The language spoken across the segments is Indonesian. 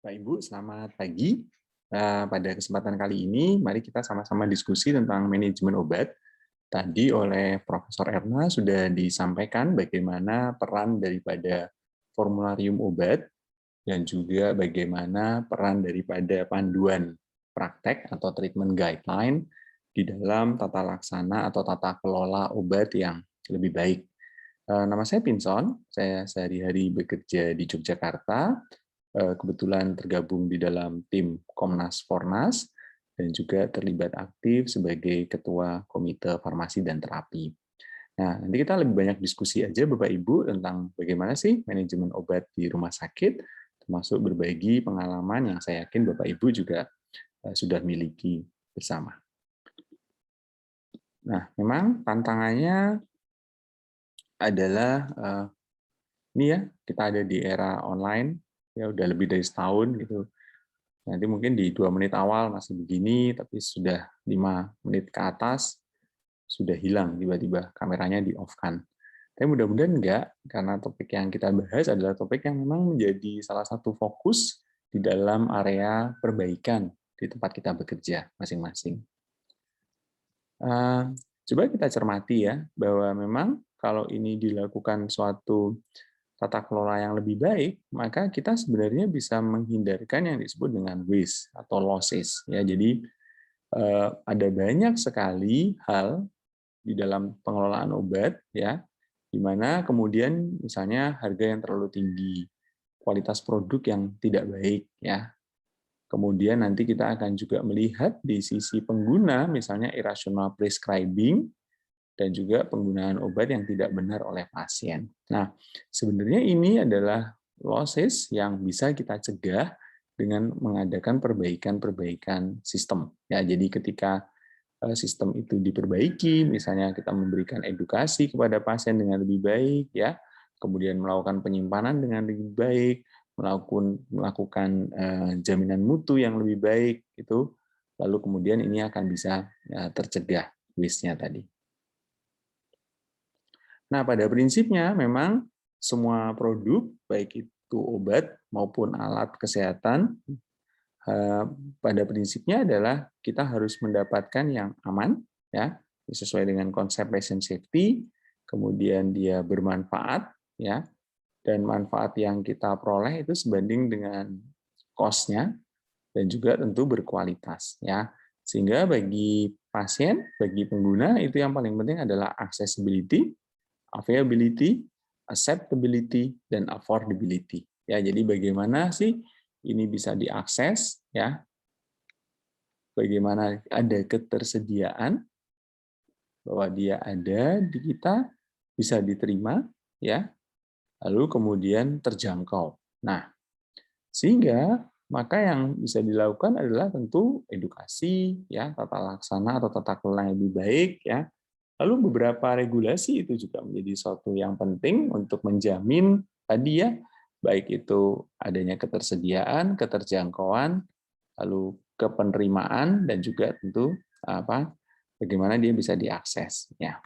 Bapak Ibu, selamat pagi. Pada kesempatan kali ini, mari kita sama-sama diskusi tentang manajemen obat. Tadi oleh Profesor Erna sudah disampaikan bagaimana peran daripada formularium obat dan juga bagaimana peran daripada panduan praktek atau treatment guideline di dalam tata laksana atau tata kelola obat yang lebih baik. Nama saya Pinson, saya sehari-hari bekerja di Yogyakarta, kebetulan tergabung di dalam tim Komnas Fornas, dan juga terlibat aktif sebagai Ketua Komite Farmasi dan Terapi. Nah, nanti kita lebih banyak diskusi aja Bapak Ibu tentang bagaimana sih manajemen obat di rumah sakit, termasuk berbagi pengalaman yang saya yakin Bapak Ibu juga sudah miliki bersama. Nah, memang tantangannya adalah ini ya, kita ada di era online, ya udah lebih dari setahun gitu. Nanti mungkin di 2 menit awal masih begini, tapi sudah 5 menit ke atas, sudah hilang tiba-tiba, kameranya di-off-kan. Tapi mudah-mudahan enggak, karena topik yang kita bahas adalah topik yang memang menjadi salah satu fokus di dalam area perbaikan di tempat kita bekerja masing-masing. Coba kita cermati ya, bahwa memang kalau ini dilakukan suatu tata kelola yang lebih baik, maka kita sebenarnya bisa menghindarkan yang disebut dengan waste atau losses. Ya, jadi ada banyak sekali hal di dalam pengelolaan obat, ya, di mana kemudian misalnya harga yang terlalu tinggi, kualitas produk yang tidak baik, ya. Kemudian nanti kita akan juga melihat di sisi pengguna, misalnya irrational prescribing, dan juga penggunaan obat yang tidak benar oleh pasien. Nah, sebenarnya ini adalah losses yang bisa kita cegah dengan mengadakan perbaikan-perbaikan sistem. Ya, jadi ketika sistem itu diperbaiki, misalnya kita memberikan edukasi kepada pasien dengan lebih baik, ya, kemudian melakukan penyimpanan dengan lebih baik, melakukan jaminan mutu yang lebih baik, itu, lalu kemudian ini akan bisa tercegah waste-nya tadi. Nah, pada prinsipnya memang semua produk, baik itu obat maupun alat kesehatan, pada prinsipnya adalah kita harus mendapatkan yang aman, ya, sesuai dengan konsep patient safety, kemudian dia bermanfaat, ya, dan manfaat yang kita peroleh itu sebanding dengan cost-nya, dan juga tentu berkualitas, ya. Sehingga bagi pasien, bagi pengguna, itu yang paling penting adalah accessibility, availability, acceptability, dan affordability. Ya, jadi bagaimana sih ini bisa diakses, ya? Bagaimana ada ketersediaan bahwa dia ada di kita, bisa diterima, ya. Lalu kemudian terjangkau. Nah, sehingga maka yang bisa dilakukan adalah tentu edukasi, ya, tata laksana atau tata kelola yang lebih baik, ya. Lalu beberapa regulasi itu juga menjadi suatu yang penting untuk menjamin tadi ya, baik itu adanya ketersediaan, keterjangkauan, lalu kepenerimaan, dan juga tentu bagaimana dia bisa diakses. Ya.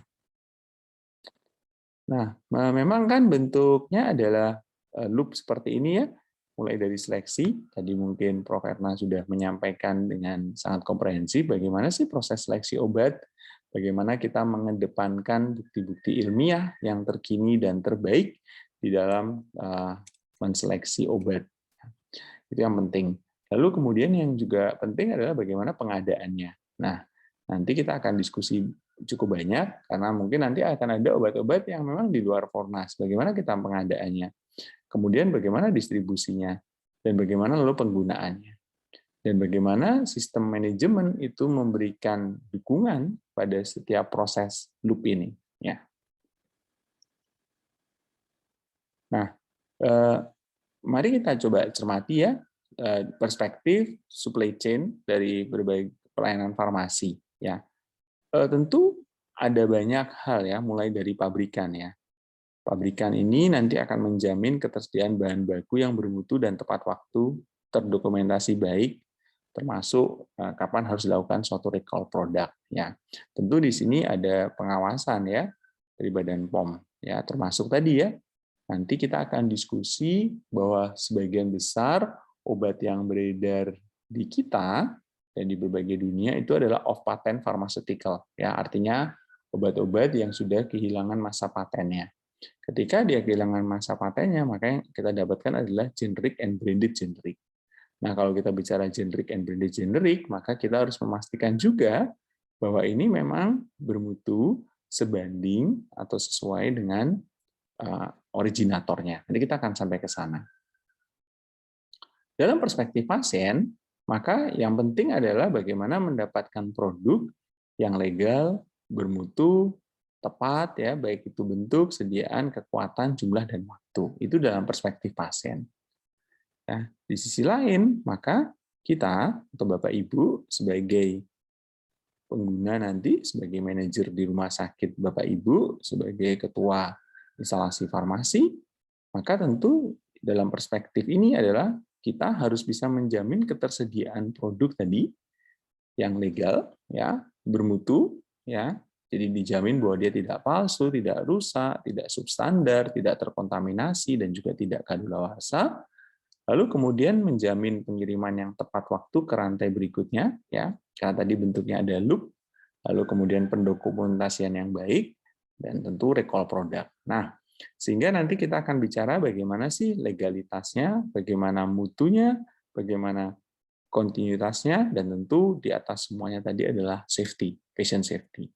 Nah, memang kan bentuknya adalah loop seperti ini ya, mulai dari seleksi, tadi mungkin Prof. Erna sudah menyampaikan dengan sangat komprehensif bagaimana sih proses seleksi obat, bagaimana kita mengedepankan bukti-bukti ilmiah yang terkini dan terbaik di dalam menseleksi obat. Itu yang penting. Lalu kemudian yang juga penting adalah bagaimana pengadaannya. Nah, nanti kita akan diskusi cukup banyak, karena mungkin nanti akan ada obat-obat yang memang di luar Fornas. Bagaimana kita pengadaannya? Kemudian bagaimana distribusinya? Dan bagaimana lalu penggunaannya? Dan bagaimana sistem manajemen itu memberikan dukungan pada setiap proses loop ini. Ya. Nah, mari kita coba cermati ya perspektif supply chain dari berbagai pelayanan farmasi. Ya, tentu ada banyak hal ya, mulai dari pabrikan ya. Pabrikan ini nanti akan menjamin ketersediaan bahan baku yang bermutu dan tepat waktu, terdokumentasi baik, termasuk kapan harus dilakukan suatu recall produk. Ya, tentu di sini ada pengawasan ya dari Badan POM. Ya, termasuk tadi ya. Nanti kita akan diskusi bahwa sebagian besar obat yang beredar di kita dan di berbagai dunia itu adalah off patent pharmaceutical, ya, artinya obat-obat yang sudah kehilangan masa patennya. Ketika dia kehilangan masa patennya, maka yang kita dapatkan adalah generic and branded generic. Nah, kalau kita bicara generic and branded generic, maka kita harus memastikan juga bahwa ini memang bermutu sebanding atau sesuai dengan originatornya. Jadi kita akan sampai ke sana. Dalam perspektif pasien, maka yang penting adalah bagaimana mendapatkan produk yang legal, bermutu, tepat, ya, baik itu bentuk, sediaan, kekuatan, jumlah, dan waktu. Itu dalam perspektif pasien. Nah, di sisi lain, maka kita atau Bapak Ibu sebagai pengguna nanti, sebagai manajer di rumah sakit Bapak Ibu, sebagai ketua instalasi farmasi, maka tentu dalam perspektif ini adalah kita harus bisa menjamin ketersediaan produk tadi yang legal, ya, bermutu, ya. Jadi dijamin bahwa dia tidak palsu, tidak rusak, tidak substandar, tidak terkontaminasi, dan juga tidak kadaluarsa. Lalu kemudian menjamin pengiriman yang tepat waktu ke rantai berikutnya, ya, karena tadi bentuknya ada loop, lalu kemudian pendokumentasian yang baik, dan tentu recall produk. Nah, sehingga nanti kita akan bicara bagaimana sih legalitasnya, bagaimana mutunya, bagaimana kontinuitasnya, dan tentu di atas semuanya tadi adalah safety, patient safety.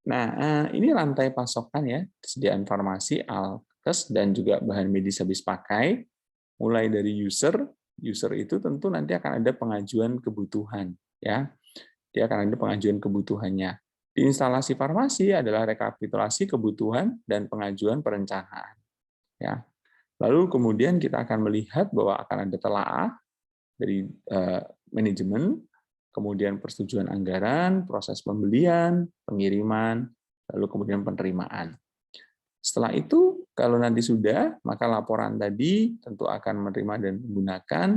Nah, ini rantai pasokan ya, kesediaan farmasi, alkes, dan juga bahan medis habis pakai, mulai dari user itu tentu nanti akan ada pengajuan kebutuhan, ya. Dia akan ada pengajuan kebutuhannya. Di instalasi farmasi adalah rekapitulasi kebutuhan dan pengajuan perencanaan. Ya. Lalu kemudian kita akan melihat bahwa akan ada telaah dari manajemen, kemudian persetujuan anggaran, proses pembelian, pengiriman, lalu kemudian penerimaan. Setelah itu, kalau nanti sudah, maka laporan tadi tentu akan menerima dan menggunakan,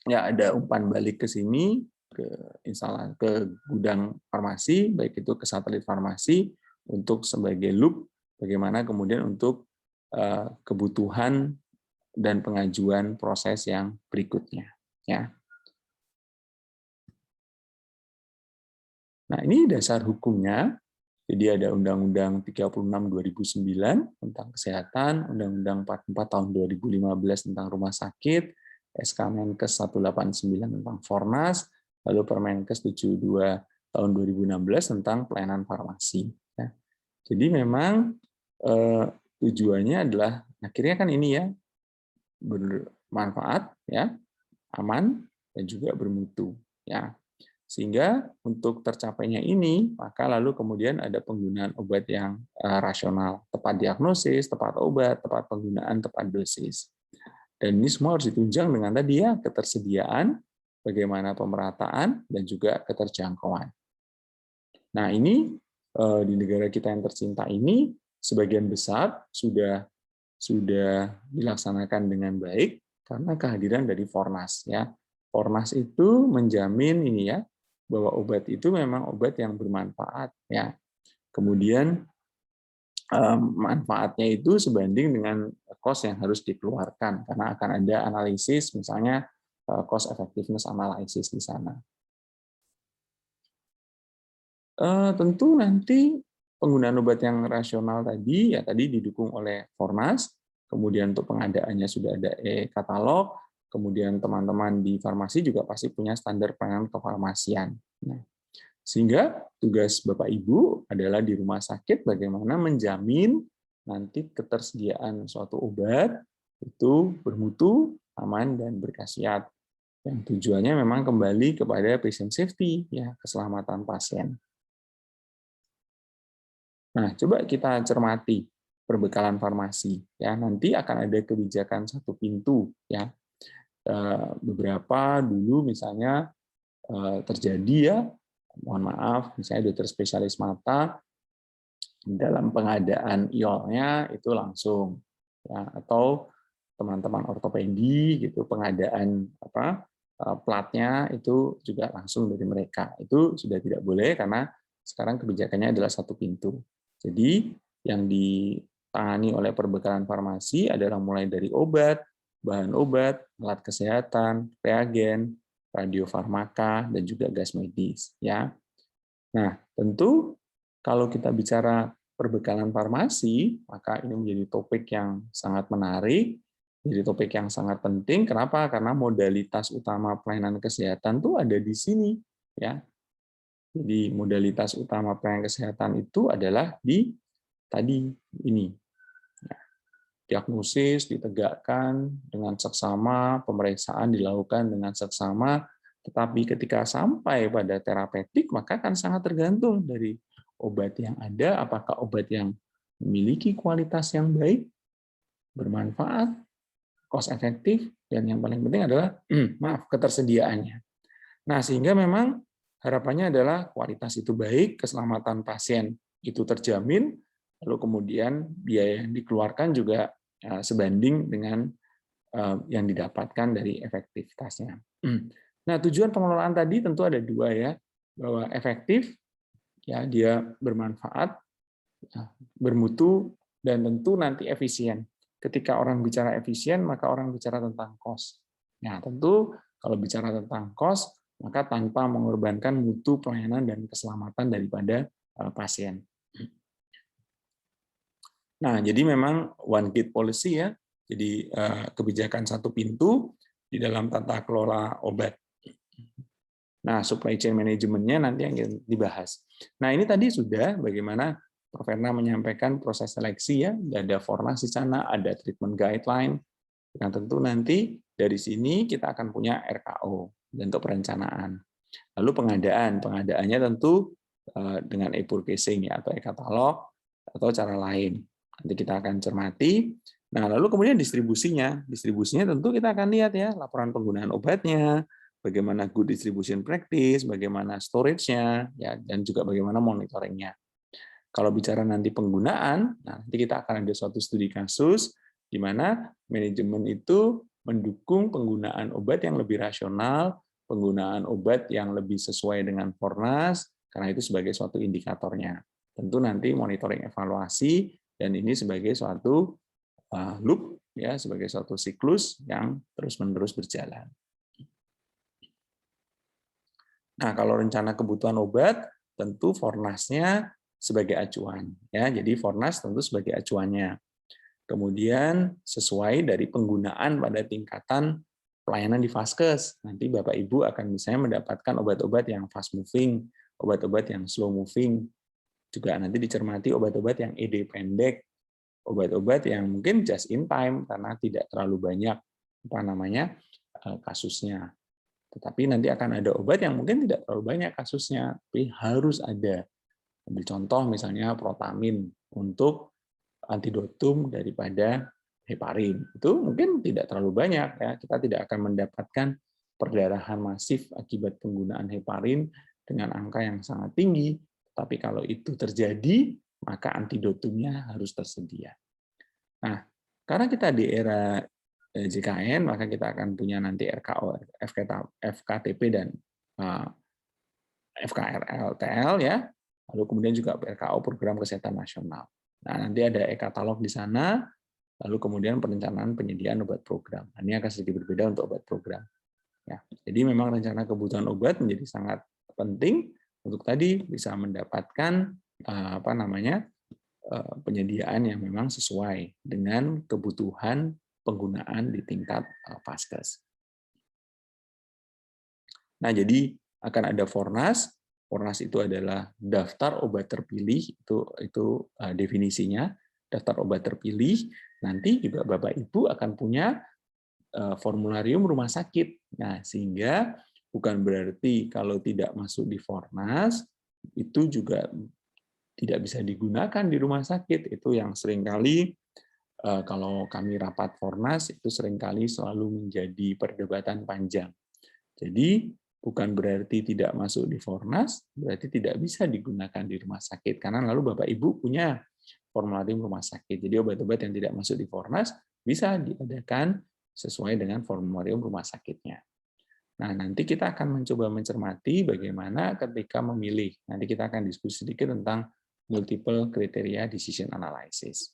ya, ada umpan balik ke sini, ke gudang farmasi, baik itu ke satelit farmasi, untuk sebagai loop, bagaimana kemudian untuk kebutuhan dan pengajuan proses yang berikutnya. Ya. Nah, ini dasar hukumnya. Jadi ada Undang-Undang 36/2009 tentang kesehatan, Undang-Undang 44 tahun 2015 tentang rumah sakit, SK Menkes 189 tentang Fornas, lalu Permenkes 72 tahun 2016 tentang pelayanan farmasi. Ya. Jadi memang tujuannya adalah akhirnya kan ini ya, bermanfaat, ya, aman, dan juga bermutu. Ya. Sehingga untuk tercapainya ini, maka lalu kemudian ada penggunaan obat yang rasional, tepat diagnosis, tepat obat, tepat penggunaan, tepat dosis. Dan ini semua harus ditunjang dengan tadi ya, ketersediaan, bagaimana pemerataan, dan juga keterjangkauan. Nah, ini di negara kita yang tercinta ini, sebagian besar sudah dilaksanakan dengan baik karena kehadiran dari Fornas. Ya. Fornas itu menjamin ini ya, bahwa obat itu memang obat yang bermanfaat. Ya. Kemudian manfaatnya itu sebanding dengan cost yang harus dikeluarkan, karena akan ada analisis, misalnya cost effectiveness analysis di sana. Tentu nanti penggunaan obat yang rasional tadi, ya tadi didukung oleh Fornas, kemudian untuk pengadaannya sudah ada e-katalog, kemudian teman-teman di farmasi juga pasti punya standar penanganan kefarmasian. Nah, sehingga tugas Bapak Ibu adalah di rumah sakit bagaimana menjamin nanti ketersediaan suatu obat itu bermutu, aman, dan berkhasiat. Yang tujuannya memang kembali kepada patient safety, ya, keselamatan pasien. Nah, coba kita cermati perbekalan farmasi. Ya, nanti akan ada kebijakan satu pintu. Ya, beberapa dulu misalnya terjadi ya, mohon maaf, misalnya dokter spesialis mata dalam pengadaan IOL-nya itu langsung, ya, atau teman-teman ortopedi gitu pengadaan platnya itu juga langsung dari mereka. Itu sudah tidak boleh karena sekarang kebijakannya adalah satu pintu. Jadi yang ditangani oleh perbekalan farmasi adalah mulai dari obat, bahan obat, alat kesehatan, reagen, radiofarmaka, dan juga gas medis. Ya. Nah, tentu kalau kita bicara perbekalan farmasi, maka ini menjadi topik yang sangat menarik, jadi topik yang sangat penting. Kenapa? Karena modalitas utama pelayanan kesehatan tuh ada di sini, ya. Jadi modalitas utama pelayanan kesehatan itu adalah di tadi ini. Ya, diagnosis ditegakkan dengan seksama, pemeriksaan dilakukan dengan seksama, tetapi ketika sampai pada terapeutik maka akan sangat tergantung dari obat yang ada, apakah obat yang memiliki kualitas yang baik, bermanfaat, cost efektif, dan yang paling penting adalah maaf, ketersediaannya. Nah, sehingga memang harapannya adalah kualitas itu baik, keselamatan pasien itu terjamin, lalu kemudian biaya yang dikeluarkan juga sebanding dengan yang didapatkan dari efektivitasnya. Nah, tujuan pengelolaan tadi tentu ada dua ya, bahwa efektif, ya dia bermanfaat, bermutu, dan tentu nanti efisien. Ketika orang bicara efisien, maka orang bicara tentang cost. Nah, tentu kalau bicara tentang cost, maka tanpa mengorbankan mutu pelayanan dan keselamatan daripada pasien. Nah, jadi memang one gate policy ya, jadi kebijakan satu pintu di dalam tata kelola obat. Nah, supply chain manajemennya nanti yang dibahas. Nah, ini tadi sudah bagaimana Prof. Erna menyampaikan proses seleksi ya, ada Fornas di sana, ada treatment guideline. Yang tentu nanti dari sini kita akan punya RKO untuk perencanaan. Lalu pengadaannya tentu dengan e-purchasing ya, atau e-katalog atau cara lain. Nanti kita akan cermati. Nah, lalu kemudian distribusinya tentu kita akan lihat ya, laporan penggunaan obatnya, bagaimana good distribution practice, bagaimana storage-nya, ya, dan juga bagaimana monitoringnya. Kalau bicara nanti penggunaan, nah, nanti kita akan ada suatu studi kasus di mana manajemen itu mendukung penggunaan obat yang lebih rasional, penggunaan obat yang lebih sesuai dengan Fornas, karena itu sebagai suatu indikatornya. Tentu nanti monitoring evaluasi, dan ini sebagai suatu loop, ya, sebagai suatu siklus yang terus-menerus berjalan. Nah, kalau rencana kebutuhan obat, tentu Fornasnya sebagai acuan. Ya, jadi Fornas tentu sebagai acuannya. Kemudian sesuai dari penggunaan pada tingkatan pelayanan di Vaskes. Nanti Bapak Ibu akan misalnya mendapatkan obat-obat yang fast moving, obat-obat yang slow moving. Juga nanti dicermati obat-obat yang ED pendek, obat-obat yang mungkin just in time karena tidak terlalu banyak kasusnya. Tetapi nanti akan ada obat yang mungkin tidak terlalu banyak kasusnya, tapi harus ada. Ambil contoh misalnya protamin untuk antidotum daripada heparin. Itu mungkin tidak terlalu banyak ya. Kita tidak akan mendapatkan perdarahan masif akibat penggunaan heparin dengan angka yang sangat tinggi. Tapi kalau itu terjadi, maka antidotumnya harus tersedia. Nah, karena kita di era JKN, maka kita akan punya nanti RKO, FKTP, dan FKRLTL ya. Lalu kemudian juga RKO Program Kesehatan Nasional. Nah, nanti ada e-katalog di sana, lalu kemudian perencanaan penyediaan obat program. Nah, ini akan sedikit berbeda untuk obat program. Ya, jadi memang rencana kebutuhan obat menjadi sangat penting untuk tadi bisa mendapatkan penyediaan yang memang sesuai dengan kebutuhan penggunaan di tingkat Vaskes. Nah, jadi akan ada Fornas. Fornas itu adalah daftar obat terpilih, itu definisinya, daftar obat terpilih. Nanti juga Bapak Ibu akan punya formularium rumah sakit. Nah, sehingga bukan berarti kalau tidak masuk di Fornas itu juga tidak bisa digunakan di rumah sakit. Itu yang seringkali kalau kami rapat Fornas itu seringkali selalu menjadi perdebatan panjang. Jadi bukan berarti tidak masuk di Fornas, berarti tidak bisa digunakan di rumah sakit. Karena lalu Bapak Ibu punya formularium rumah sakit. Jadi obat-obat yang tidak masuk di Fornas bisa diadakan sesuai dengan formularium rumah sakitnya. Nah, nanti kita akan mencoba mencermati bagaimana ketika memilih. Nanti kita akan diskusi sedikit tentang multiple criteria decision analysis.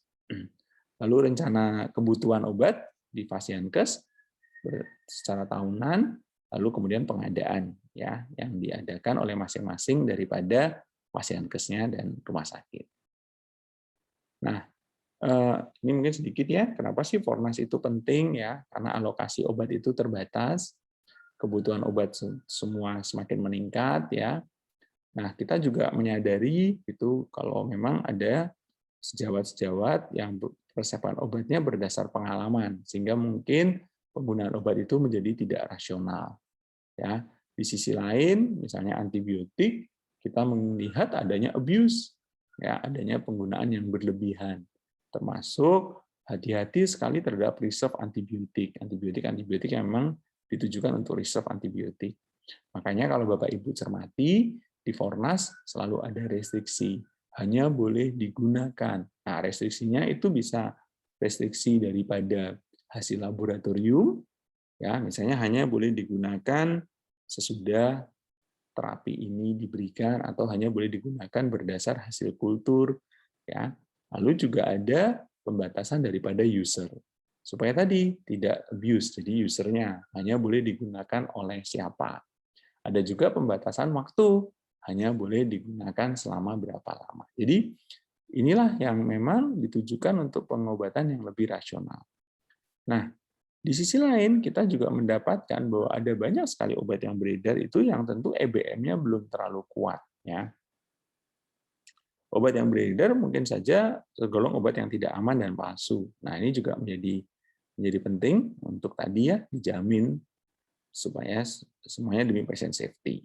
Lalu rencana kebutuhan obat, di Fasiankes secara tahunan, lalu kemudian pengadaan ya yang diadakan oleh masing-masing daripada Fasiankesnya dan rumah sakit. Nah, ini mungkin sedikit ya, kenapa sih Fornas itu penting ya? Karena alokasi obat itu terbatas, kebutuhan obat semua semakin meningkat ya. Nah, kita juga menyadari itu kalau memang ada sejawat-sejawat yang persiapan obatnya berdasar pengalaman, sehingga mungkin penggunaan obat itu menjadi tidak rasional. Ya, di sisi lain, misalnya antibiotik, kita melihat adanya abuse, ya, adanya penggunaan yang berlebihan, termasuk hati-hati sekali terhadap reserve antibiotik. Antibiotik yang memang ditujukan untuk reserve antibiotik. Makanya kalau Bapak Ibu cermati, di Fornas selalu ada restriksi, hanya boleh digunakan. Nah, restriksinya itu bisa restriksi daripada hasil laboratorium, ya, misalnya hanya boleh digunakan sesudah terapi ini diberikan atau hanya boleh digunakan berdasar hasil kultur, ya. Lalu juga ada pembatasan daripada user supaya tadi tidak abuse, jadi usernya hanya boleh digunakan oleh siapa. Ada juga pembatasan waktu, hanya boleh digunakan selama berapa lama. Jadi inilah yang memang ditujukan untuk pengobatan yang lebih rasional. Nah, di sisi lain kita juga mendapatkan bahwa ada banyak sekali obat yang beredar itu yang tentu EBM-nya belum terlalu kuat. Ya. Obat yang beredar mungkin saja tergolong obat yang tidak aman dan palsu. Nah, ini juga menjadi penting untuk tadi ya dijamin supaya semuanya demi patient safety.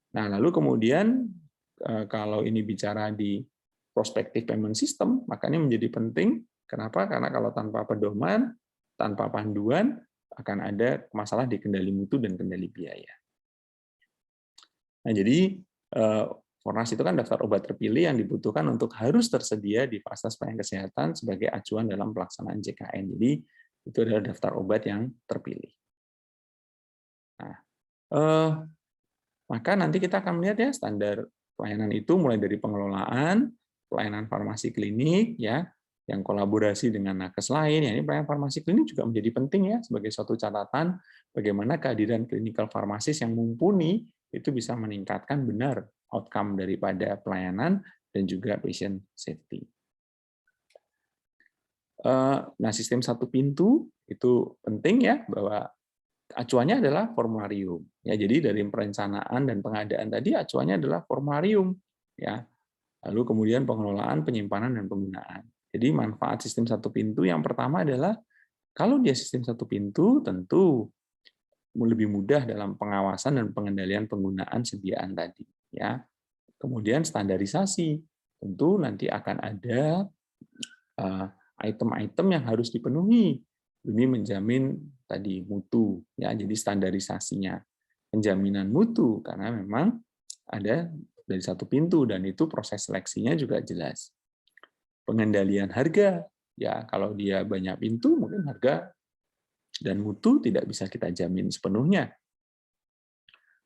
Nah, lalu kemudian kalau ini bicara di prospective payment system, makanya menjadi penting. Kenapa? Karena kalau tanpa pedoman, tanpa panduan, akan ada masalah di kendali mutu dan kendali biaya. Nah, jadi Fornas itu kan daftar obat terpilih yang dibutuhkan untuk harus tersedia di fasilitas pelayanan kesehatan sebagai acuan dalam pelaksanaan JKN. Jadi itu adalah daftar obat yang terpilih. Nah, maka nanti kita akan melihat ya standar pelayanan itu mulai dari pengelolaan, pelayanan farmasi klinik ya, yang kolaborasi dengan nakes lain. Ya, ini pelayanan farmasi klinik juga menjadi penting ya sebagai suatu catatan bagaimana kehadiran clinical farmasis yang mumpuni itu bisa meningkatkan benar outcome daripada pelayanan dan juga patient safety. Nah, sistem satu pintu itu penting ya bahwa acuannya adalah formularium. Ya, jadi dari perencanaan dan pengadaan tadi acuannya adalah formularium. Ya. Lalu kemudian pengelolaan, penyimpanan, dan penggunaan. Jadi manfaat sistem satu pintu yang pertama adalah kalau dia sistem satu pintu tentu lebih mudah dalam pengawasan dan pengendalian penggunaan sediaan tadi. Ya. Kemudian standarisasi. Tentu nanti akan ada item-item yang harus dipenuhi demi menjamin tadi mutu ya, jadi standarisasinya penjaminan mutu karena memang ada dari satu pintu dan itu proses seleksinya juga jelas. Pengendalian harga ya, kalau dia banyak pintu mungkin harga dan mutu tidak bisa kita jamin sepenuhnya.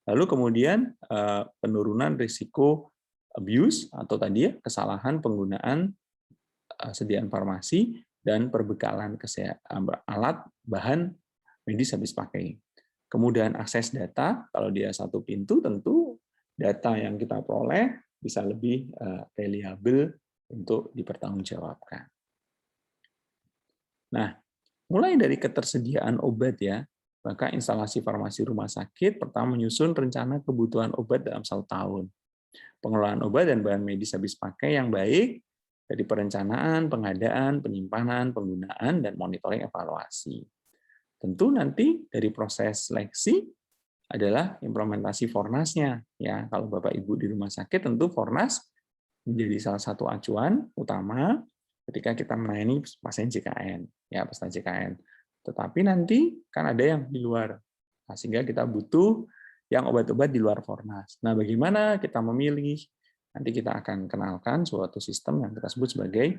Lalu kemudian penurunan risiko abuse atau tadi ya kesalahan penggunaan sediaan farmasi dan perbekalan alat bahan medis habis pakai. Kemudian akses data, kalau dia satu pintu tentu data yang kita peroleh bisa lebih reliable untuk dipertanggungjawabkan. Nah, mulai dari ketersediaan obat ya, maka instalasi farmasi rumah sakit pertama menyusun rencana kebutuhan obat dalam 1 tahun. Pengelolaan obat dan bahan medis habis pakai yang baik dari perencanaan, pengadaan, penyimpanan, penggunaan, dan monitoring evaluasi. Tentu nanti dari proses seleksi adalah implementasi Fornasnya. Ya, kalau Bapak Ibu di rumah sakit tentu Fornas menjadi salah satu acuan utama ketika kita melayani pasien JKN, ya peserta JKN. Tetapi nanti kan ada yang di luar, nah, sehingga kita butuh yang obat-obat di luar Fornas. Nah, bagaimana kita memilih? Nanti kita akan kenalkan suatu sistem yang kita sebut sebagai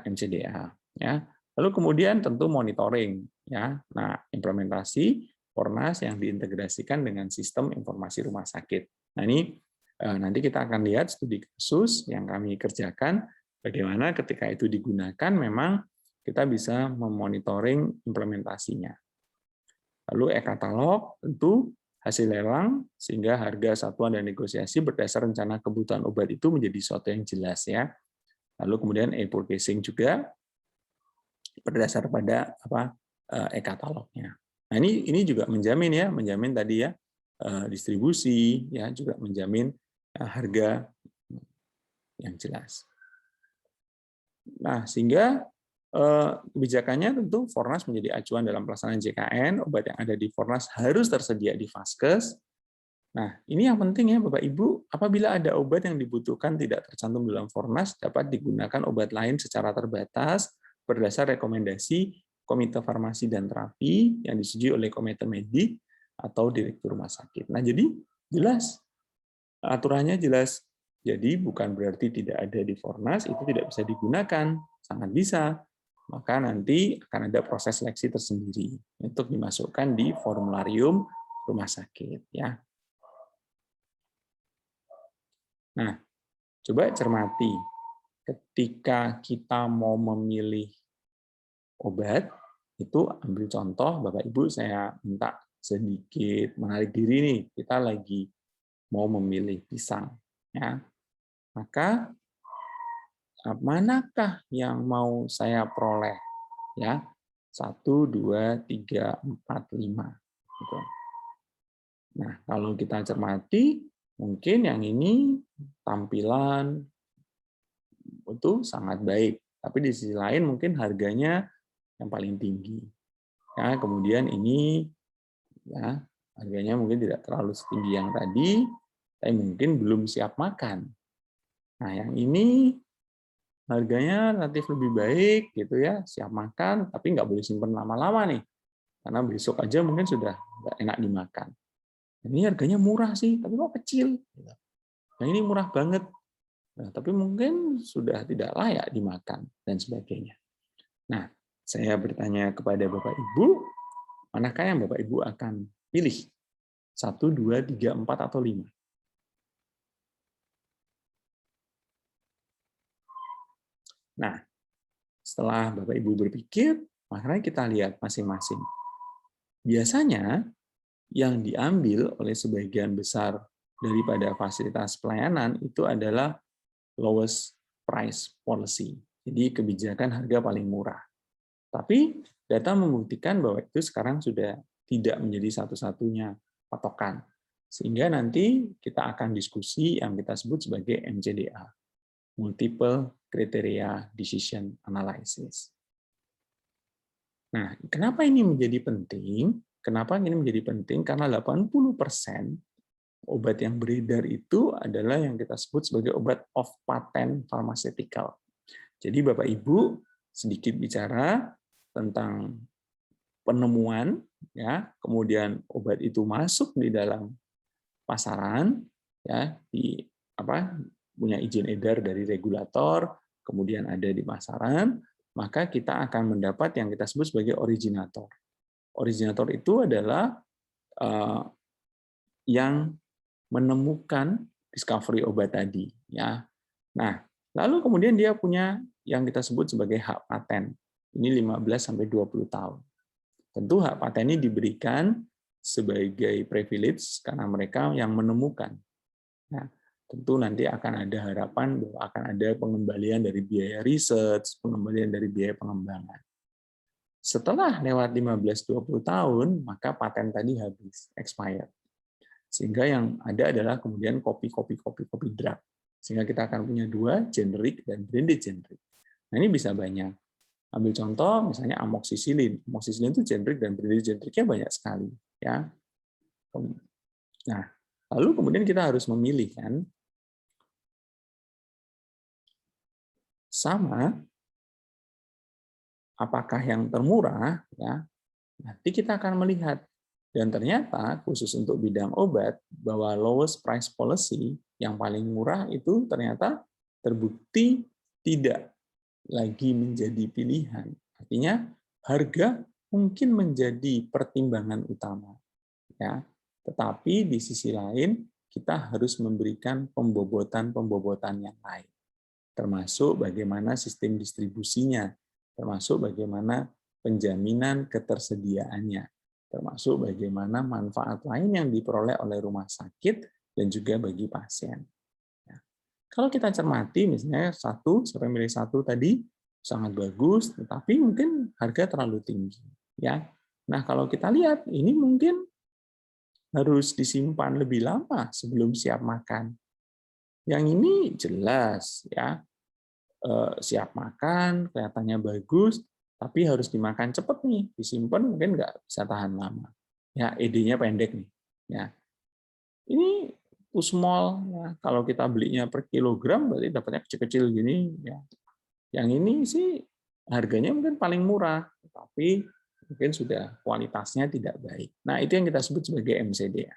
MCDA. Ya. Lalu kemudian tentu monitoring. Ya. Nah, implementasi Fornas yang diintegrasikan dengan sistem informasi rumah sakit. Nah, ini nanti kita akan lihat studi kasus yang kami kerjakan, bagaimana ketika itu digunakan memang kita bisa memonitoring implementasinya. Lalu e-katalog tentu hasil lelang sehingga harga satuan dan negosiasi berdasar rencana kebutuhan obat itu menjadi sesuatu yang jelas ya. Lalu kemudian e-purchasing juga berdasar pada e-katalognya. Nah, ini juga menjamin tadi ya distribusi ya, juga menjamin harga yang jelas. Nah, sehingga kebijakannya tentu Fornas menjadi acuan dalam pelaksanaan JKN, obat yang ada di Fornas harus tersedia di Vaskes. Nah, ini yang penting ya Bapak Ibu, apabila ada obat yang dibutuhkan tidak tercantum dalam Fornas, dapat digunakan obat lain secara terbatas berdasar rekomendasi Komite Farmasi dan Terapi yang disetujui oleh Komite Medik atau Direktur Rumah Sakit. Nah, jadi jelas, aturannya jelas. Jadi bukan berarti tidak ada di Fornas, itu tidak bisa digunakan, sangat bisa. Maka nanti akan ada proses seleksi tersendiri untuk dimasukkan di formularium rumah sakit ya. Nah, coba cermati ketika kita mau memilih obat, itu ambil contoh Bapak Ibu, saya minta sedikit menarik diri nih, kita lagi mau memilih pisang ya. Maka manakah yang mau saya peroleh ya? 1, 2, 3, 4, 5 gitu. Nah, kalau kita cermati mungkin yang ini tampilan itu sangat baik, tapi di sisi lain mungkin harganya yang paling tinggi. Ya, kemudian ini ya harganya mungkin tidak terlalu setinggi yang tadi, tapi mungkin belum siap makan. Nah, yang ini harganya relatif lebih baik gitu ya, siap makan, tapi nggak boleh simpen lama-lama nih, karena besok aja mungkin sudah nggak enak dimakan. Ini harganya murah sih, tapi kok kecil. Nah, ini murah banget, nah, tapi mungkin sudah tidak layak dimakan dan sebagainya. Nah, saya bertanya kepada Bapak Ibu, manakah yang Bapak Ibu akan pilih? 1, 2, 3, 4, atau 5? Nah, setelah Bapak Ibu berpikir, makanya kita lihat masing-masing. Biasanya yang diambil oleh sebagian besar daripada fasilitas pelayanan itu adalah lowest price policy. Jadi kebijakan harga paling murah. Tapi data membuktikan bahwa itu sekarang sudah tidak menjadi satu-satunya patokan. Sehingga nanti kita akan diskusi yang kita sebut sebagai MCDA, Multiple Criteria Decision Analysis. Nah, kenapa ini menjadi penting? Kenapa ini menjadi penting? Karena 80% obat yang beredar itu adalah yang kita sebut sebagai obat off patent pharmaceutical. Jadi Bapak Ibu sedikit bicara tentang penemuan ya, kemudian obat itu masuk di dalam pasaran ya, punya izin edar dari regulator, kemudian ada di pasaran, maka kita akan mendapat yang kita sebut sebagai originator. Originator itu adalah yang menemukan discovery obat tadi ya. Nah, lalu kemudian dia punya yang kita sebut sebagai hak paten. Ini 15 sampai 20 tahun. Tentu hak paten ini diberikan sebagai privilege karena mereka yang menemukan. Nah, tentu nanti akan ada harapan bahwa akan ada pengembalian dari biaya riset, pengembalian dari biaya pengembangan. Setelah lewat 15-20 tahun, maka paten tadi habis, expired. Sehingga yang ada adalah kemudian kopi drug. Sehingga kita akan punya 2, generic dan branded generic. Nah, ini bisa banyak. Ambil contoh misalnya amoxicillin. Amoxicillin itu generic dan branded genericnya banyak sekali, ya. Nah, lalu kemudian kita harus memilih kan sama apakah yang termurah ya. Nanti kita akan melihat dan ternyata khusus untuk bidang obat bahwa lowest price policy yang paling murah itu ternyata terbukti tidak lagi menjadi pilihan. Artinya harga mungkin menjadi pertimbangan utama ya. Tetapi di sisi lain kita harus memberikan pembobotan yang lain. Termasuk bagaimana sistem distribusinya termasuk bagaimana penjaminan ketersediaannya, termasuk bagaimana manfaat lain yang diperoleh oleh rumah sakit dan juga bagi pasien. Ya. Kalau kita cermati, misalnya siapa yang milih 1 tadi, sangat bagus, tetapi mungkin harga terlalu tinggi. Ya. Nah, kalau kita lihat, ini mungkin harus disimpan lebih lama sebelum siap makan. Yang ini jelas, ya, siap makan, kelihatannya bagus, tapi harus dimakan cepat nih, disimpan mungkin nggak bisa tahan lama. Ya, ED-nya pendek nih. Ya, ini too small. Ya. Kalau kita belinya per kilogram, berarti dapatnya kecil-kecil gini. Ya. Yang ini sih harganya mungkin paling murah, tapi mungkin sudah kualitasnya tidak baik. Nah, itu yang kita sebut sebagai MCDA.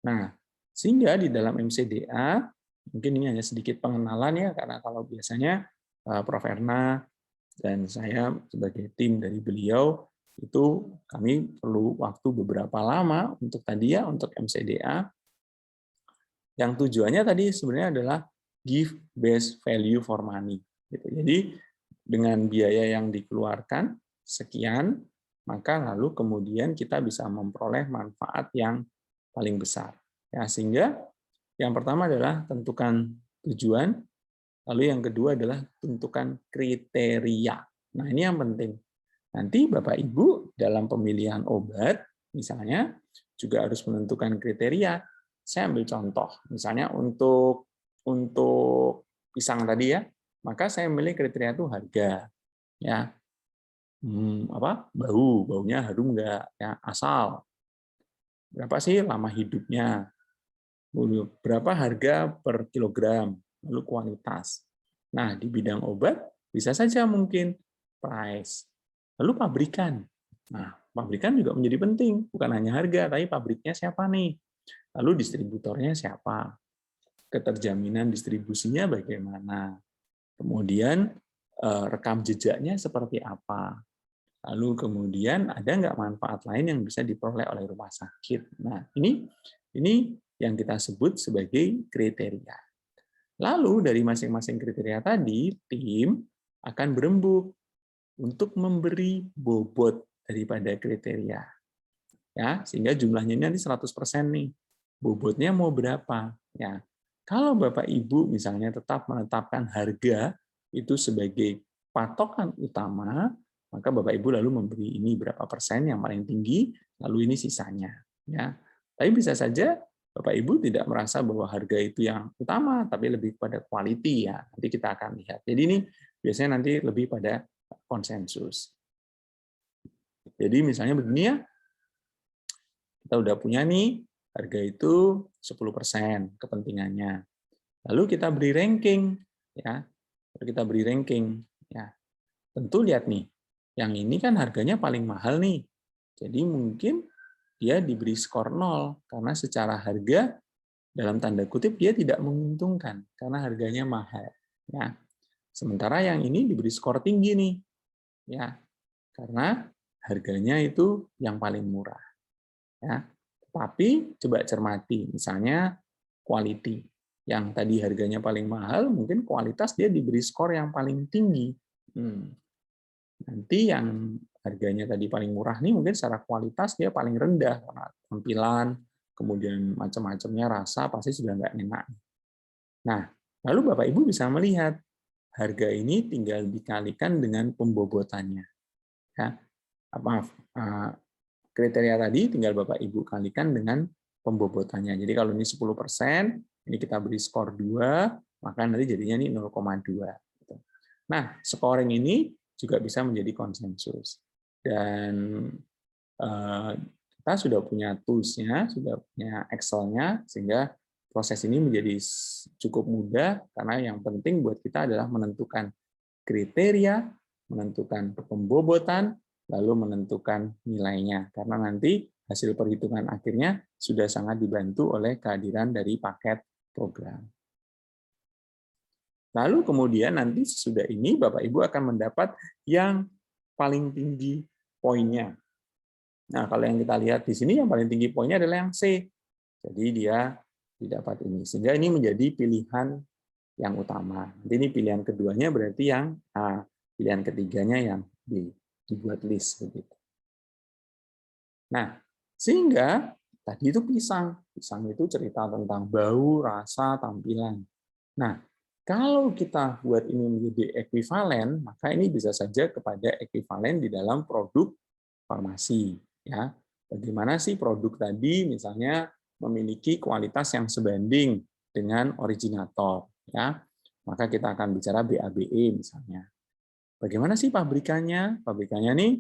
Nah, sehingga di dalam MCDA, mungkin ini hanya sedikit pengenalan ya, karena kalau biasanya Prof. Erna dan saya sebagai tim dari beliau, itu kami perlu waktu beberapa lama untuk tadi ya, untuk MCDA, yang tujuannya tadi sebenarnya adalah give best value for money. Gitu. Jadi dengan biaya yang dikeluarkan sekian, maka lalu kemudian kita bisa memperoleh manfaat yang paling besar. Ya, sehingga yang pertama adalah tentukan tujuan, lalu yang kedua adalah tentukan kriteria. Nah, ini yang penting. Nanti Bapak Ibu dalam pemilihan obat, misalnya, juga harus menentukan kriteria. Saya ambil contoh, misalnya untuk pisang tadi ya, maka saya memilih kriteria itu harga, ya, baunya harum nggak, ya, asal, berapa sih lama hidupnya, berapa harga per kilogram, lalu kualitas. Nah, di bidang obat bisa saja mungkin price, lalu pabrikan. Nah, pabrikan juga menjadi penting, bukan hanya harga, tapi pabriknya siapa nih, lalu distributornya siapa, keterjaminan distribusinya bagaimana, kemudian rekam jejaknya seperti apa, lalu kemudian ada nggak manfaat lain yang bisa diperoleh oleh rumah sakit. Nah, ini yang kita sebut sebagai kriteria. Lalu dari masing-masing kriteria tadi, tim akan berembuk untuk memberi bobot daripada kriteria. Ya, sehingga jumlahnya ini nanti 100% nih. Bobotnya mau berapa? Ya. Kalau Bapak Ibu misalnya tetap menetapkan harga itu sebagai patokan utama, maka Bapak Ibu lalu memberi ini berapa persen yang paling tinggi, lalu ini sisanya. Ya. Tapi bisa saja Bapak Ibu tidak merasa bahwa harga itu yang utama, tapi lebih pada quality ya. Nanti kita akan lihat. Jadi ini biasanya nanti lebih pada konsensus. Jadi misalnya begini ya, kita udah punya nih harga itu 10% kepentingannya. Lalu kita beri ranking, ya. Lalu kita beri ranking, ya. Tentu lihat nih, yang ini kan harganya paling mahal nih. Jadi mungkin dia diberi skor 0 karena secara harga dalam tanda kutip dia tidak menguntungkan karena harganya mahal, ya. Sementara yang ini diberi skor tinggi nih, ya. Karena harganya itu yang paling murah, ya. Tapi coba cermati, misalnya quality. Yang tadi harganya paling mahal, mungkin kualitas dia diberi skor yang paling tinggi. Nanti yang harganya tadi paling murah nih mungkin secara kualitas dia paling rendah karena tampilan, kemudian macam-macamnya rasa pasti sudah nggak enak. Nah, lalu Bapak Ibu bisa melihat harga ini tinggal dikalikan dengan pembobotannya. Ya, maaf, kriteria tadi tinggal Bapak Ibu kalikan dengan pembobotannya. Jadi kalau ini 10%, ini kita beri skor 2, maka nanti jadinya ini 0,2. Nah, scoring ini juga bisa menjadi konsensus. Dan kita sudah punya tools-nya, sudah punya Excel-nya, sehingga proses ini menjadi cukup mudah, karena yang penting buat kita adalah menentukan kriteria, menentukan pembobotan, lalu menentukan nilainya. Karena nanti hasil perhitungan akhirnya sudah sangat dibantu oleh kehadiran dari paket program. Lalu kemudian nanti sesudah ini Bapak Ibu akan mendapat yang paling tinggi poinnya. Nah, kalau yang kita lihat di sini yang paling tinggi poinnya adalah yang C. Jadi dia didapat ini. Sehingga ini menjadi pilihan yang utama. Nanti ini pilihan keduanya berarti yang A, pilihan ketiganya yang B, dibuat list begitu. Nah, sehingga tadi itu pisang. Pisang itu cerita tentang bau, rasa, tampilan. Nah, kalau kita buat ini menjadi ekuivalen, maka ini bisa saja kepada ekuivalen di dalam produk farmasi. Ya, bagaimana sih produk tadi misalnya memiliki kualitas yang sebanding dengan originator. Ya, maka kita akan bicara BABE misalnya. Bagaimana sih pabrikannya? Pabrikannya nih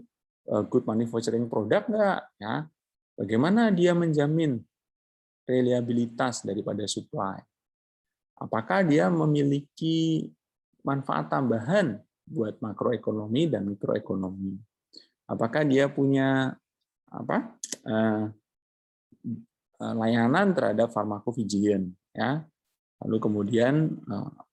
good manufacturing product nggak? Ya, bagaimana dia menjamin reliabilitas daripada supply? Apakah dia memiliki manfaat tambahan buat makroekonomi dan mikroekonomi? Apakah dia punya apa layanan terhadap pharmacovigilance, ya? Lalu kemudian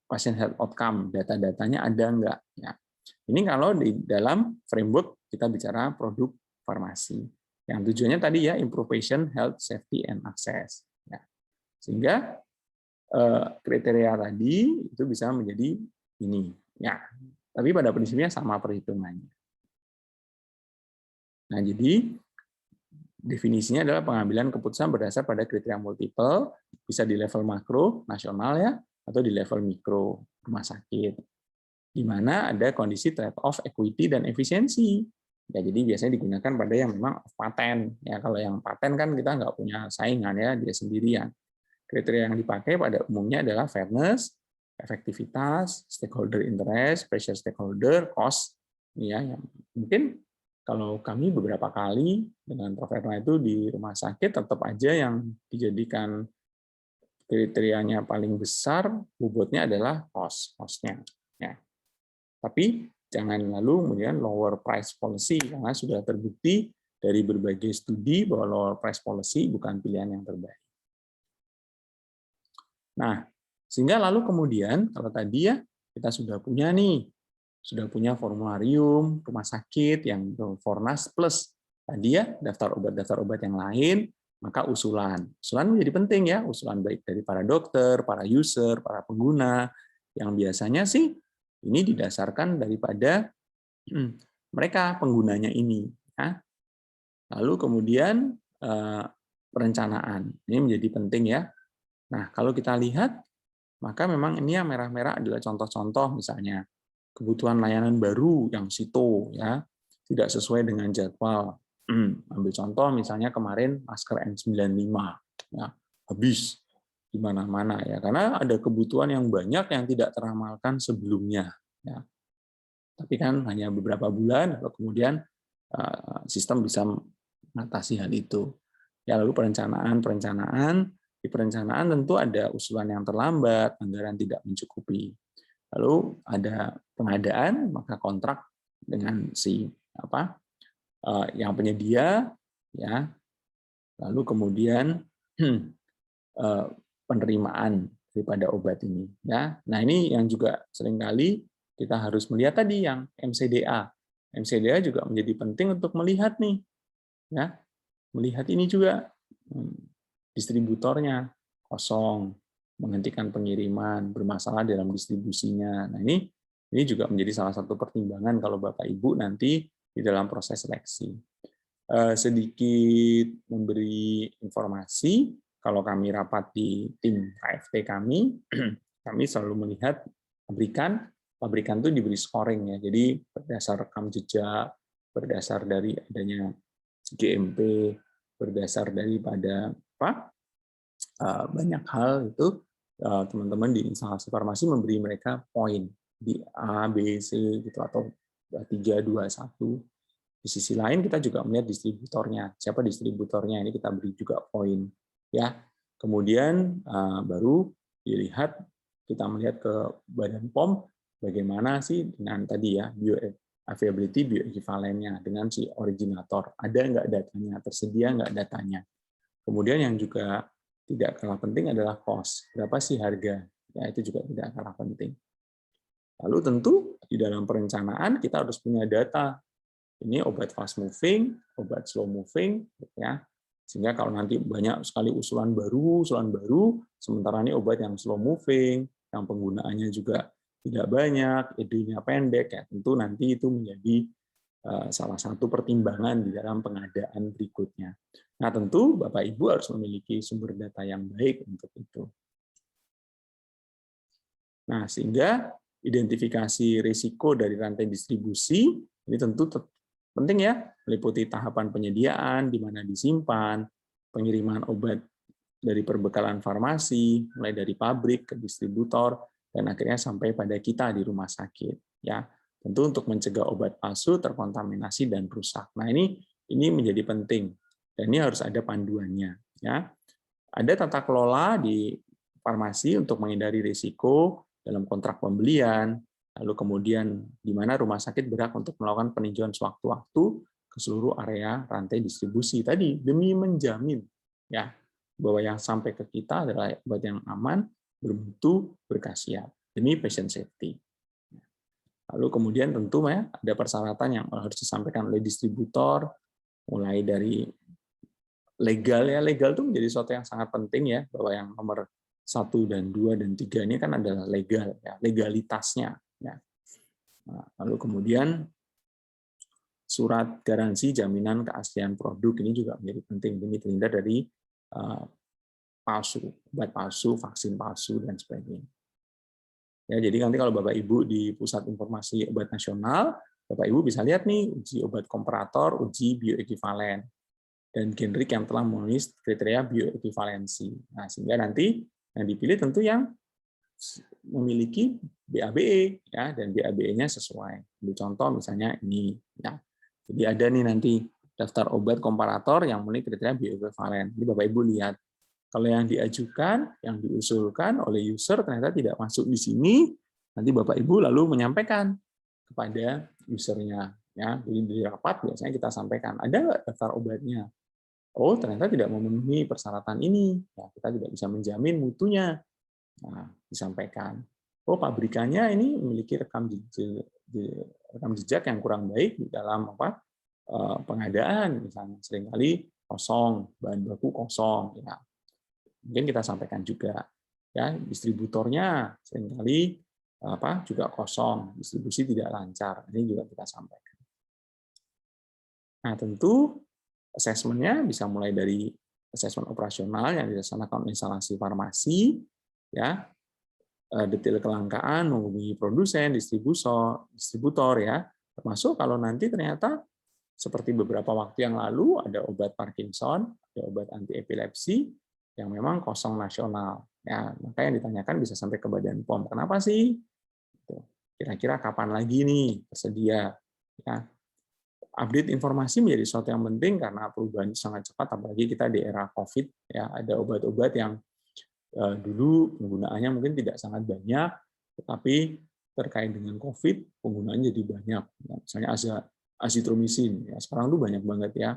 patient health outcome, data-datanya ada enggak? Ya. Ini kalau di dalam framework kita bicara produk farmasi. Yang tujuannya tadi ya improve patient health, safety, and access. Ya. Sehingga kriteria tadi itu bisa menjadi ini. Ya, tapi pada prinsipnya sama perhitungannya. Nah, jadi definisinya adalah pengambilan keputusan berdasar pada kriteria multiple, bisa di level makro nasional ya, atau di level mikro rumah sakit, di mana ada kondisi trade-off equity dan efisiensi. Ya, jadi biasanya digunakan pada yang memang paten. Ya, kalau yang paten kan kita nggak punya saingan ya, dia sendirian. Kriteria yang dipakai pada umumnya adalah fairness, efektivitas, stakeholder interest, pressure stakeholder, cost. Ya, yang mungkin kalau kami beberapa kali dengan Prof. Erna itu di rumah sakit tetap aja yang dijadikan kriterianya paling besar bobotnya adalah cost-nya. Ya. Tapi jangan lalu kemudian lower price policy karena sudah terbukti dari berbagai studi bahwa lower price policy bukan pilihan yang terbaik. Nah, sehingga lalu kemudian kalau tadi ya kita sudah punya formularium rumah sakit yang Fornas plus tadi ya daftar obat yang lain, maka usulan menjadi penting ya, usulan baik dari para dokter, para user, para pengguna yang biasanya sih ini didasarkan daripada mereka penggunanya ini. Ya. Lalu kemudian perencanaan ini menjadi penting ya. Nah, kalau kita lihat, maka memang ini yang merah-merah adalah contoh-contoh misalnya kebutuhan layanan baru yang situ ya tidak sesuai dengan jadwal. Ambil contoh misalnya kemarin masker N95 ya habis di mana-mana ya karena ada kebutuhan yang banyak yang tidak teramalkan sebelumnya ya. Tapi kan hanya beberapa bulan lalu kemudian sistem bisa mengatasi hal itu. Ya lalu perencanaan di perencanaan tentu ada usulan yang terlambat, anggaran tidak mencukupi. Lalu ada pengadaan, maka kontrak dengan si yang penyedia, ya. Lalu kemudian penerimaan daripada obat ini, ya. Nah ini yang juga seringkali kita harus melihat tadi yang MCDA. MCDA juga menjadi penting untuk melihat nih, ya, melihat ini juga. Distributornya kosong, menghentikan pengiriman, bermasalah dalam distribusinya. Nah, ini juga menjadi salah satu pertimbangan kalau Bapak Ibu nanti di dalam proses seleksi. Sedikit memberi informasi, kalau kami rapat di tim KFT kami selalu melihat pabrikan itu diberi scoring ya. Jadi berdasar rekam jejak, berdasar dari adanya GMP, berdasar daripada banyak hal itu teman-teman di instalasi farmasi memberi mereka poin di A, B, C gitu atau 3, 2, 1. Di sisi lain kita juga melihat distributornya. Siapa distributornya ini kita beri juga poin ya. Kemudian baru dilihat kita melihat ke Badan POM bagaimana sih dengan tadi ya bioavailability, bioequivalennya dengan si originator. Ada nggak datanya, tersedia nggak datanya. Kemudian yang juga tidak kalah penting adalah cost. Berapa sih harga? Ya, itu juga tidak kalah penting. Lalu tentu di dalam perencanaan kita harus punya data. Ini obat fast moving, obat slow moving, ya. Sehingga kalau nanti banyak sekali usulan baru, sementara ini obat yang slow moving, yang penggunaannya juga tidak banyak, idenya pendek, ya tentu nanti itu menjadi salah satu pertimbangan di dalam pengadaan berikutnya. Nah, tentu Bapak Ibu harus memiliki sumber data yang baik untuk itu. Nah, sehingga identifikasi risiko dari rantai distribusi ini tentu penting ya, meliputi tahapan penyediaan, di mana disimpan, pengiriman obat dari perbekalan farmasi, mulai dari pabrik ke distributor, dan akhirnya sampai pada kita di rumah sakit. Ya, tentu untuk mencegah obat palsu terkontaminasi dan rusak. Nah, ini menjadi penting, dan ini harus ada panduannya. Ya, ada tata kelola di farmasi untuk menghindari risiko dalam kontrak pembelian, lalu kemudian di mana rumah sakit berhak untuk melakukan peninjauan sewaktu-waktu ke seluruh area rantai distribusi tadi demi menjamin ya bahwa yang sampai ke kita adalah obat yang aman, bermutu, berkhasiat demi patient safety. Lalu kemudian tentu ya ada persyaratan yang harus disampaikan oleh distributor, mulai dari legal ya, legal itu menjadi sesuatu yang sangat penting ya, bahwa yang nomor 1 dan 2 dan 3 ini kan adalah legal ya, legalitasnya ya. Nah, lalu kemudian surat garansi jaminan keaslian produk ini juga menjadi penting demi terhindar dari palsu, obat palsu, vaksin palsu dan sebagainya. Ya, jadi nanti kalau Bapak Ibu di Pusat Informasi Obat Nasional, Bapak Ibu bisa lihat nih uji obat komparator, uji bioekivalen dan generik yang telah memenuhi kriteria bioekivalensi. Nah, sehingga nanti yang dipilih tentu yang memiliki BABE ya, dan BABE-nya sesuai. Ambil contoh misalnya ini ya. Jadi ada nih nanti daftar obat komparator yang memenuhi kriteria bioekivalen. Jadi Bapak Ibu lihat kalau yang diajukan, yang diusulkan oleh user ternyata tidak masuk di sini, nanti Bapak Ibu lalu menyampaikan kepada usernya ya. Jadi di rapat biasanya kita sampaikan, ada nggak daftar obatnya? Oh, ternyata tidak memenuhi persyaratan ini. Ya, kita tidak bisa menjamin mutunya. Nah, disampaikan. Oh, pabrikannya ini memiliki rekam jejak yang kurang baik di dalam pengadaan, misalnya seringkali kosong, bahan baku kosong. Ya, mungkin kita sampaikan juga. Ya, distributornya seringkali juga kosong, distribusi tidak lancar. Ini juga kita sampaikan. Nah, tentu asesmennya bisa mulai dari asesmen operasional yang dilaksanakan instalasi farmasi, ya, detail kelangkaan, menghubungi produsen, distributor, ya, termasuk kalau nanti ternyata seperti beberapa waktu yang lalu ada obat Parkinson, ada obat anti epilepsi yang memang kosong nasional. Ya, maka yang ditanyakan bisa sampai ke Badan POM. Kenapa sih? Kira-kira kapan lagi nih tersedia? Ya, update informasi menjadi sesuatu yang penting karena perubahan sangat cepat, apalagi kita di era COVID, ya, ada obat-obat yang dulu penggunaannya mungkin tidak sangat banyak, tetapi terkait dengan COVID penggunaannya jadi banyak. Misalnya azitromisin, ya, sekarang tuh banyak banget ya.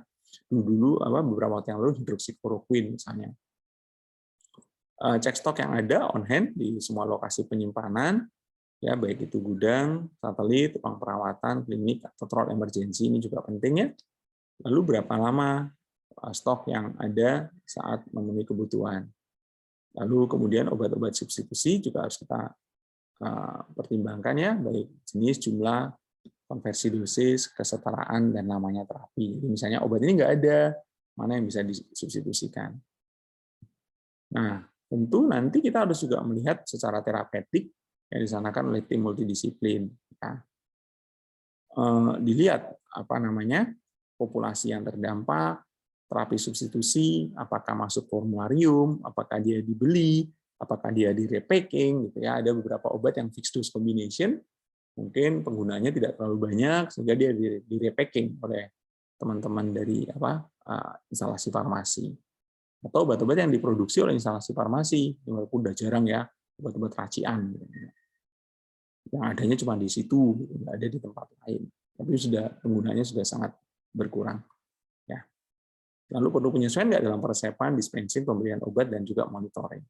Dulu beberapa waktu yang lalu hidroksikloroquine misalnya. Cek stok yang ada on hand di semua lokasi penyimpanan, ya, baik itu gudang, satelit, ruang perawatan, klinik, atau troll emergency, ini juga penting ya. Lalu berapa lama stok yang ada saat memenuhi kebutuhan. Lalu kemudian obat-obat substitusi juga harus kita pertimbangkan ya, baik jenis, jumlah, konversi dosis, kesetaraan, dan namanya terapi. Jadi misalnya obat ini nggak ada, mana yang bisa disubstitusikan. Nah, tentu nanti kita harus juga melihat secara terapeutik yang disanakan oleh tim multidisiplin. Ya. Dilihat populasi yang terdampak, terapi substitusi, apakah masuk formularium, apakah dia dibeli, apakah dia di repacking, gitu ya. Ada beberapa obat yang fixed dose combination, mungkin penggunaannya tidak terlalu banyak sehingga dia di repacking oleh teman-teman dari instalasi farmasi. Atau obat-obat yang diproduksi oleh instalasi farmasi, walaupun udah jarang ya, obat-obat racian. Yang adanya cuma di situ, nggak ada di tempat lain. Tapi penggunaannya sudah sangat berkurang. Ya. Lalu perlu penyesuaian nggak dalam persiapan, dispensing, pemberian obat, dan juga monitoring.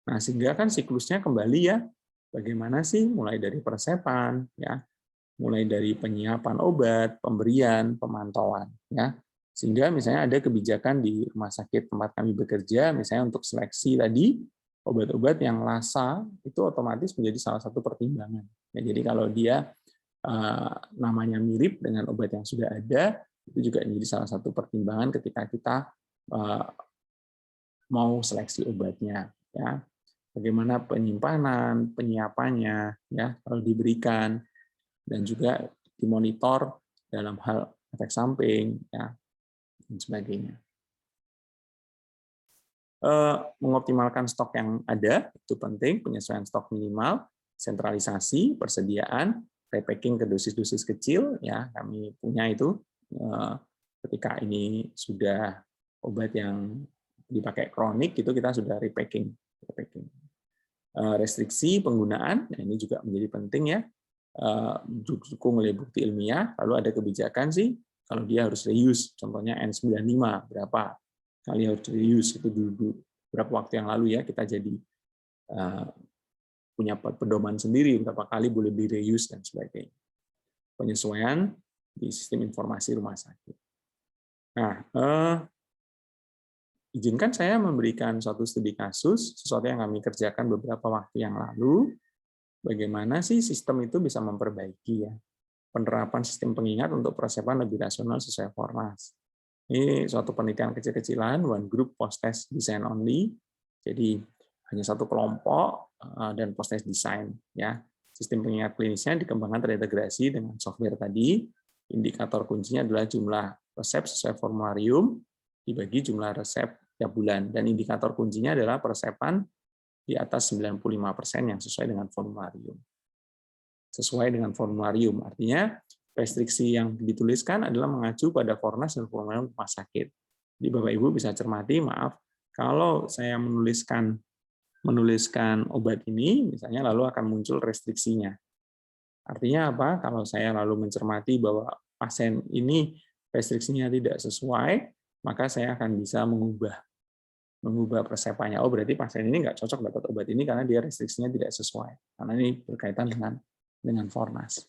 Nah, sehingga kan siklusnya kembali ya, bagaimana sih mulai dari persiapan, ya, mulai dari penyiapan obat, pemberian, pemantauan, ya. Sehingga misalnya ada kebijakan di rumah sakit tempat kami bekerja, misalnya untuk seleksi tadi, obat-obat yang lasa itu otomatis menjadi salah satu pertimbangan. Ya, jadi kalau dia namanya mirip dengan obat yang sudah ada, itu juga menjadi salah satu pertimbangan ketika kita mau seleksi obatnya. Ya, bagaimana penyimpanan, penyiapannya, ya kalau diberikan, dan juga dimonitor dalam hal efek samping, ya dan sebagainya. Mengoptimalkan stok yang ada itu penting, penyesuaian stok minimal, sentralisasi, persediaan, repacking ke dosis-dosis kecil, ya kami punya itu ketika ini sudah obat yang dipakai kronik itu kita sudah repacking. Restriksi penggunaan, nah ini juga menjadi penting ya, didukung oleh bukti ilmiah, lalu ada kebijakan sih kalau dia harus reuse, contohnya N95 berapa kali harus reuse, itu dulu beberapa waktu yang lalu ya kita jadi punya pedoman sendiri berapa kali boleh di reuse dan sebagainya. Penyesuaian di sistem informasi rumah sakit. Nah, izinkan saya memberikan suatu studi kasus, sesuatu yang kami kerjakan beberapa waktu yang lalu, bagaimana sih sistem itu bisa memperbaiki ya penerapan sistem pengingat untuk persiapan lebih rasional sesuai Fornas. Ini suatu penelitian kecil-kecilan, one group post test design only. Jadi hanya satu kelompok dan post test design ya. Sistem pengingat klinisnya dikembangkan terintegrasi dengan software tadi. Indikator kuncinya adalah jumlah resep sesuai formularium dibagi jumlah resep tiap bulan, dan indikator kuncinya adalah persepan di atas 95% yang sesuai dengan formularium. Sesuai dengan formularium artinya restriksi yang dituliskan adalah mengacu pada Fornas dan formularium rumah sakit. Jadi Bapak Ibu bisa cermati, maaf, kalau saya menuliskan obat ini, misalnya lalu akan muncul restriksinya. Artinya apa? Kalau saya lalu mencermati bahwa pasien ini restriksinya tidak sesuai, maka saya akan bisa mengubah persepannya. Oh, berarti pasien ini nggak cocok dapat obat ini karena dia restriksinya tidak sesuai. Karena ini berkaitan dengan Fornas.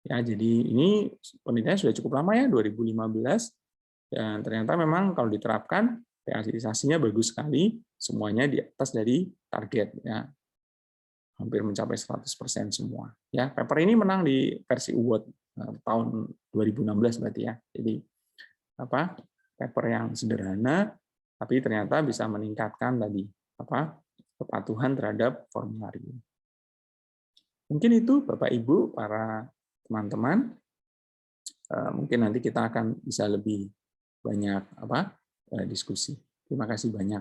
Ya, jadi ini penelitiannya sudah cukup lama ya, 2015, dan ternyata memang kalau diterapkan realisasinya bagus sekali, semuanya di atas dari target ya, hampir mencapai 100% semua. Ya, paper ini menang di versi award tahun 2016 berarti ya. Jadi apa? Paper yang sederhana, tapi ternyata bisa meningkatkan tadi kepatuhan terhadap formularium. Mungkin itu Bapak Ibu, para teman-teman, mungkin nanti kita akan bisa lebih banyak diskusi. Terima kasih banyak.